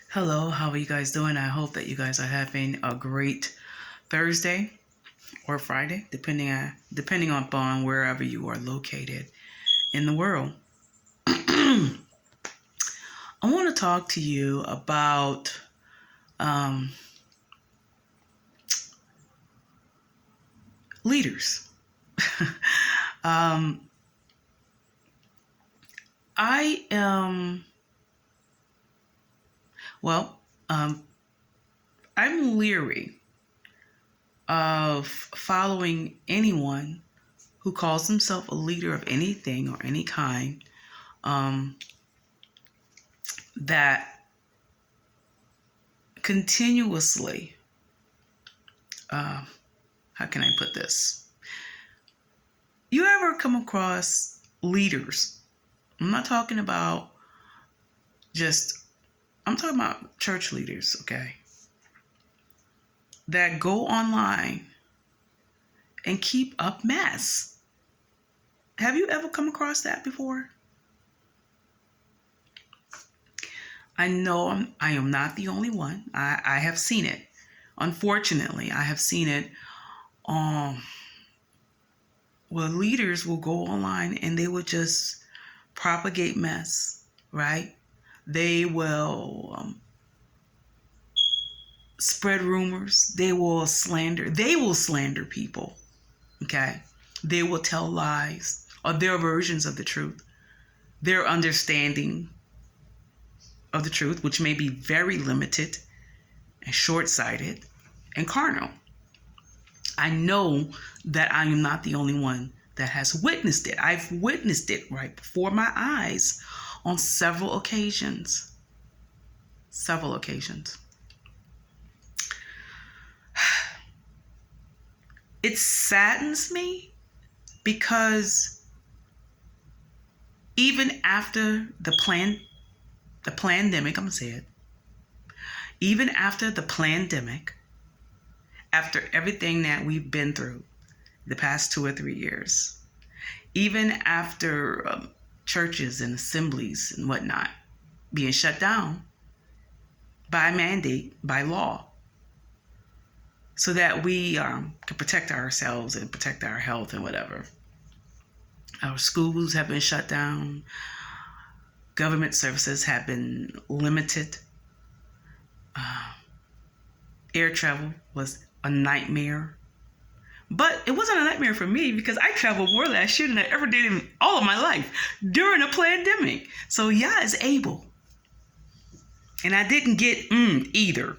Hello, how are you guys doing? I hope that you guys are having a great Thursday or Friday, depending upon wherever you are located in the world. I want to talk to you about um, leaders. um, I am well. Um, I'm leery of following anyone who calls himself a leader of anything or any kind um, that continuously, uh, how can I put this? You ever come across leaders? I'm not talking about just, I'm talking about church leaders, okay? That go online and keep up mess. Have you ever come across that before? I know I am not the only one. I have seen it. Unfortunately, I have seen it. Well, leaders will go online and they will just propagate mess, right? They will spread rumors. They will slander. They will slander people, okay? They will tell lies or their versions of the truth, their understanding of the truth, which may be very limited and short-sighted and carnal. I know that I am not the only one that has witnessed it. I've witnessed it right before my eyes on several occasions. Several occasions. It saddens me because even after the pandemic, I'm gonna say it, even after the pandemic, after everything that we've been through the past 2 or 3 years, even after churches and assemblies and whatnot being shut down by mandate, by law, so that we can protect ourselves and protect our health and whatever. Our schools have been shut down. Government services have been limited. Air travel was a nightmare. But it wasn't a nightmare for me because I traveled more last year than I ever did in all of my life during a pandemic. So yeah, it's able. And I didn't get either.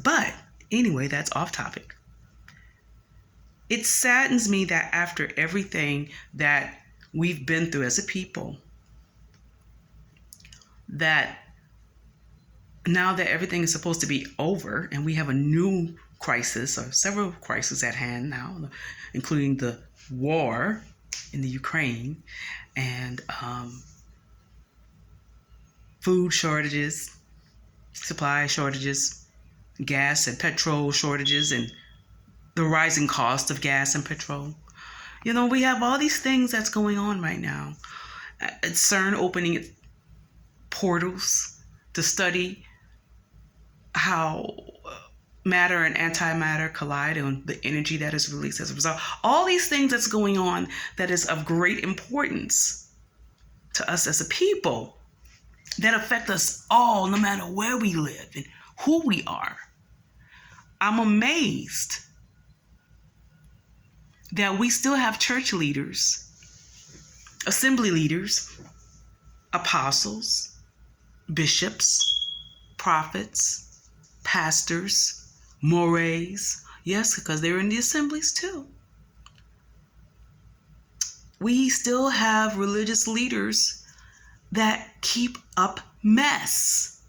But anyway, that's off topic. It saddens me that after everything that we've been through as a people, that now that everything is supposed to be over and we have a new crisis or several crises at hand now, including the war in the Ukraine and food shortages, supply shortages, gas and petrol shortages, and the rising cost of gas and petrol. You know, we have all these things that's going on right now. CERN opening portals to study how matter and antimatter collide and the energy that is released as a result. All these things that's going on that is of great importance to us as a people that affect us all, no matter where we live and who we are. I'm amazed that we still have church leaders, assembly leaders, apostles, bishops, prophets, pastors, mores. Yes, because they're in the assemblies too. We still have religious leaders that keep up mess,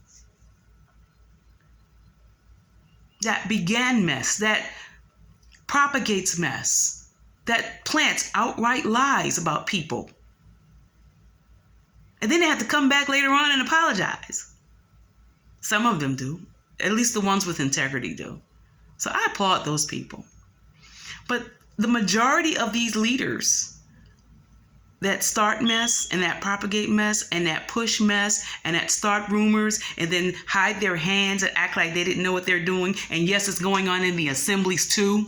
that began mess, that propagates mess, that plants outright lies about people. And then they have to come back later on and apologize. Some of them do. At least the ones with integrity do. So I applaud those people. But the majority of these leaders that start mess and that propagate mess and that push mess and that start rumors and then hide their hands and act like they didn't know what they're doing. And yes, it's going on in the assemblies too.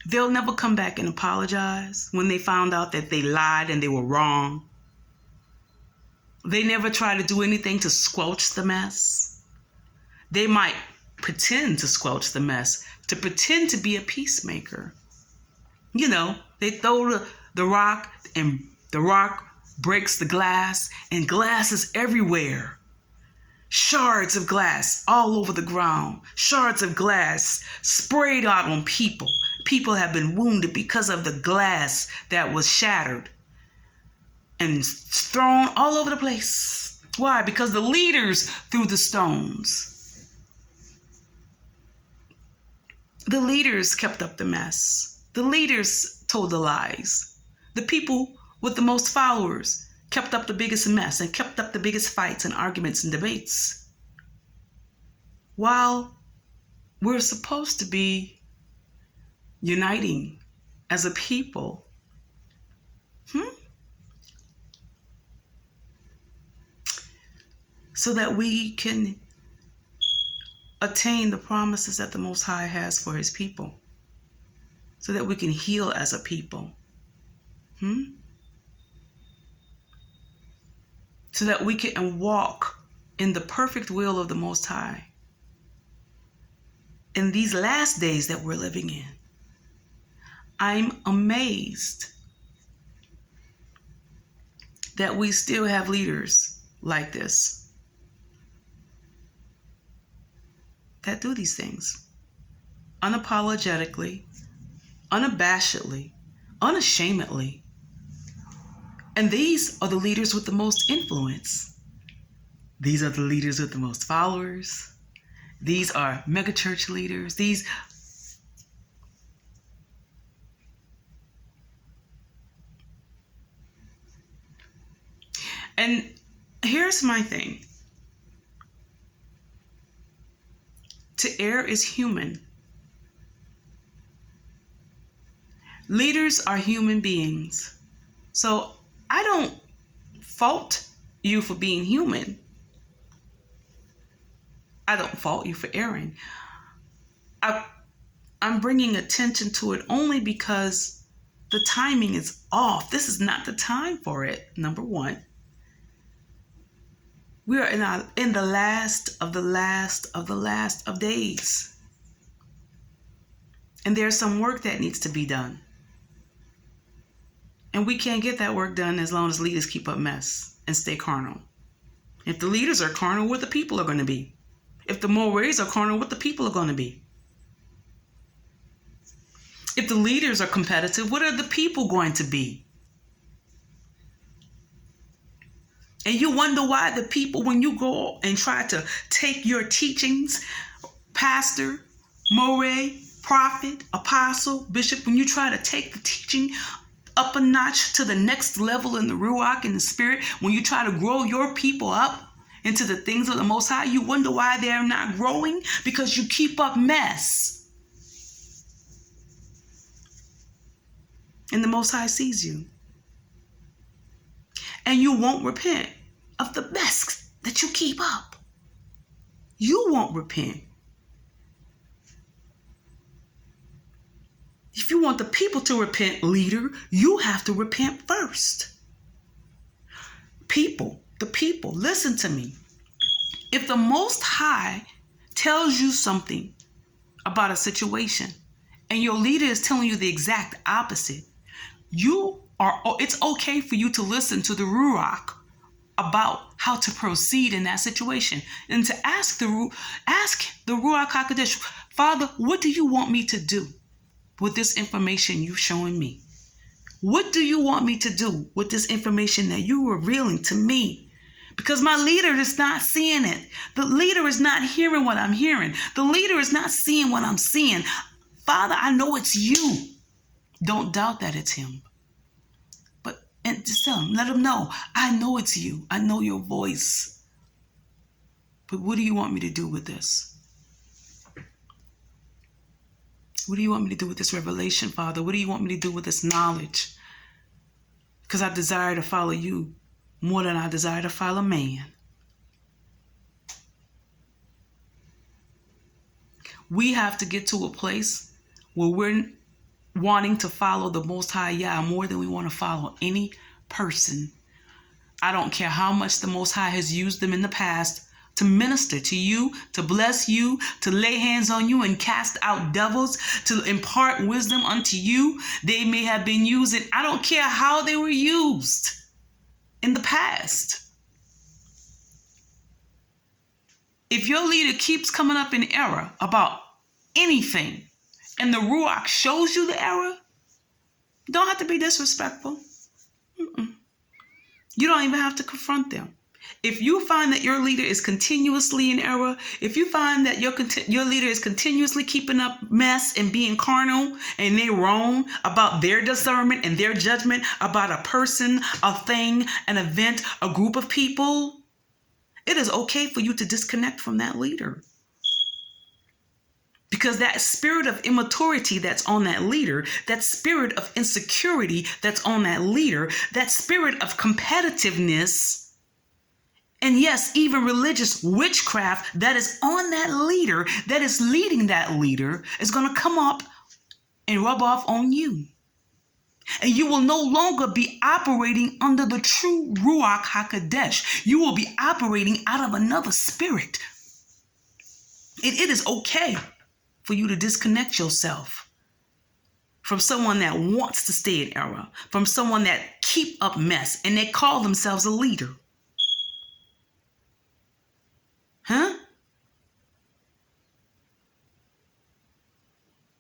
They'll never come back and apologize when they found out that they lied and they were wrong. They never try to do anything to squelch the mess. They might pretend to squelch the mess, to pretend to be a peacemaker. You know, they throw the rock and the rock breaks the glass and glass is everywhere. Shards of glass all over the ground. Shards of glass sprayed out on people. People have been wounded because of the glass that was shattered and thrown all over the place. Why? Because the leaders threw the stones. The leaders kept up the mess. The leaders told the lies. The people with the most followers kept up the biggest mess and kept up the biggest fights and arguments and debates. While we're supposed to be uniting as a people, so that we can attain the promises that the Most High has for his people, so that we can heal as a people, so that we can walk in the perfect will of the Most High in these last days that we're living in. I'm amazed that we still have leaders like this that do these things unapologetically, unabashedly, unashamedly. And these are the leaders with the most influence. These are the leaders with the most followers. These are megachurch leaders. And here's my thing. To err is human. Leaders are human beings. So I don't fault you for being human. I don't fault you for erring. I'm bringing attention to it only because the timing is off. This is not the time for it, number one. We are in the last of the last of the last of days. And there's some work that needs to be done. And we can't get that work done as long as leaders keep up mess and stay carnal. If the leaders are carnal, what the people are going to be? If the mores are carnal, what the people are going to be? If the leaders are competitive, what are the people going to be? And you wonder why the people, when you go and try to take your teachings, pastor, more, prophet, apostle, bishop, when you try to take the teaching up a notch to the next level in the Ruach and the Spirit, when you try to grow your people up into the things of the Most High, you wonder why they're not growing? Because you keep up mess. And the Most High sees you. And you won't repent of the mess that you keep up. You won't repent. If you want the people to repent, leader, you have to repent first. The people, listen to me. If the Most High tells you something about a situation and your leader is telling you the exact opposite, it's okay for you to listen to the Ruach about how to proceed in that situation and to ask the Ruach HaKodesh, Father, what do you want me to do with this information you're showing me? What do you want me to do with this information that you are revealing to me? Because my leader is not seeing it. The leader is not hearing what I'm hearing. The leader is not seeing what I'm seeing. Father, I know it's you. Don't doubt that it's him. And just tell him, let him know, I know it's you. I know your voice. But what do you want me to do with this? What do you want me to do with this revelation, Father? What do you want me to do with this knowledge? because I desire to follow you more than I desire to follow man. We have to get to a place where we're wanting to follow the Most High Yah more than we want to follow any person. I don't care how much the Most High has used them in the past to minister to you, to bless you, to lay hands on you and cast out devils, to impart wisdom unto you. They may have been used, and I don't care how they were used in the past. If your leader keeps coming up in error about anything, and the Ruach shows you the error, you don't have to be disrespectful. You don't even have to confront them. If you find that your leader is continuously in error, if you find that your leader is continuously keeping up mess and being carnal, and they're wrong about their discernment and their judgment about a person, a thing, an event, a group of people, it is okay for you to disconnect from that leader. Because that spirit of immaturity that's on that leader, that spirit of insecurity that's on that leader, that spirit of competitiveness, and yes, even religious witchcraft that is on that leader, that is leading that leader, is going to come up and rub off on you. And you will no longer be operating under the true Ruach HaKodesh. You will be operating out of another spirit. It is okay for you to disconnect yourself from someone that wants to stay in error, from someone that keep up mess, and they call themselves a leader.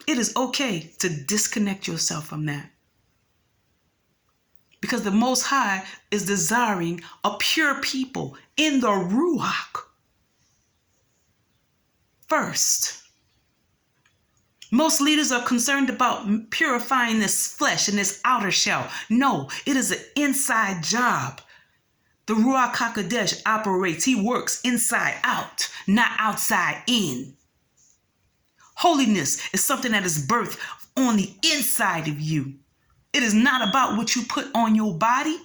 It is okay to disconnect yourself from that. Because the Most High is desiring a pure people in the Ruach first. Most leaders are concerned about purifying this flesh and this outer shell. No, it is an inside job. The Ruach HaKodesh operates. He works inside out, not outside in. Holiness is something that is birthed on the inside of you. It is not about what you put on your body.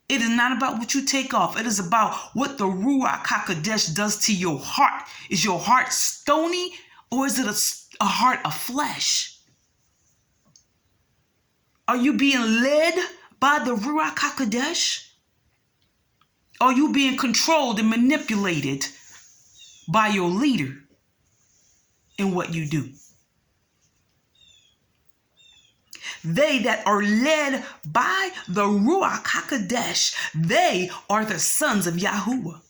It is not about what you take off. It is about what the Ruach HaKodesh does to your heart. Is your heart stony, or is it a heart of flesh? Are you being led by the Ruach HaKodesh? Are you being controlled and manipulated by your leader in what you do? They that are led by the Ruach HaKodesh, they are the sons of Yahuwah.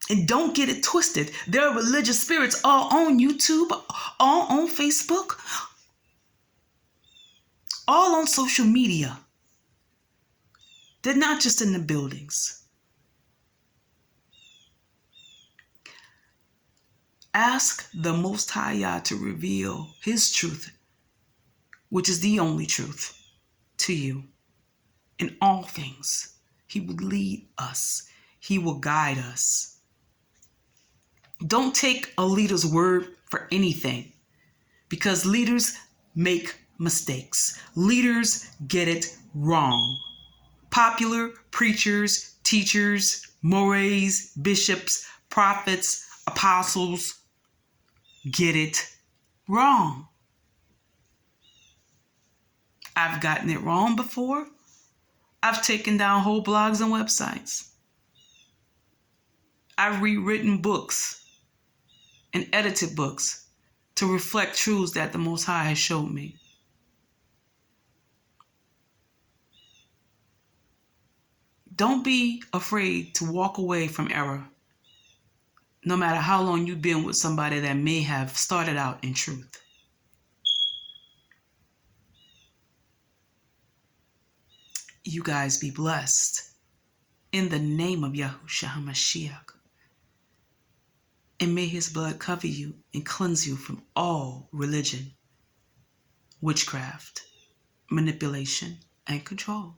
And don't get it twisted. There are religious spirits all on YouTube, all on Facebook, all on social media. They're not just in the buildings. Ask the Most High Yah to reveal his truth, which is the only truth, to you in all things. He will lead us. He will guide us. Don't take a leader's word for anything, because leaders make mistakes. Leaders get it wrong. Popular preachers, teachers, mores, bishops, prophets, apostles get it wrong. I've gotten it wrong before. I've taken down whole blogs and websites. I've rewritten books and edited books to reflect truths that the Most High has showed me. Don't be afraid to walk away from error, no matter how long you've been with somebody that may have started out in truth. You guys be blessed in the name of Yahushua HaMashiach. And may his blood cover you and cleanse you from all religion, witchcraft, manipulation, and control.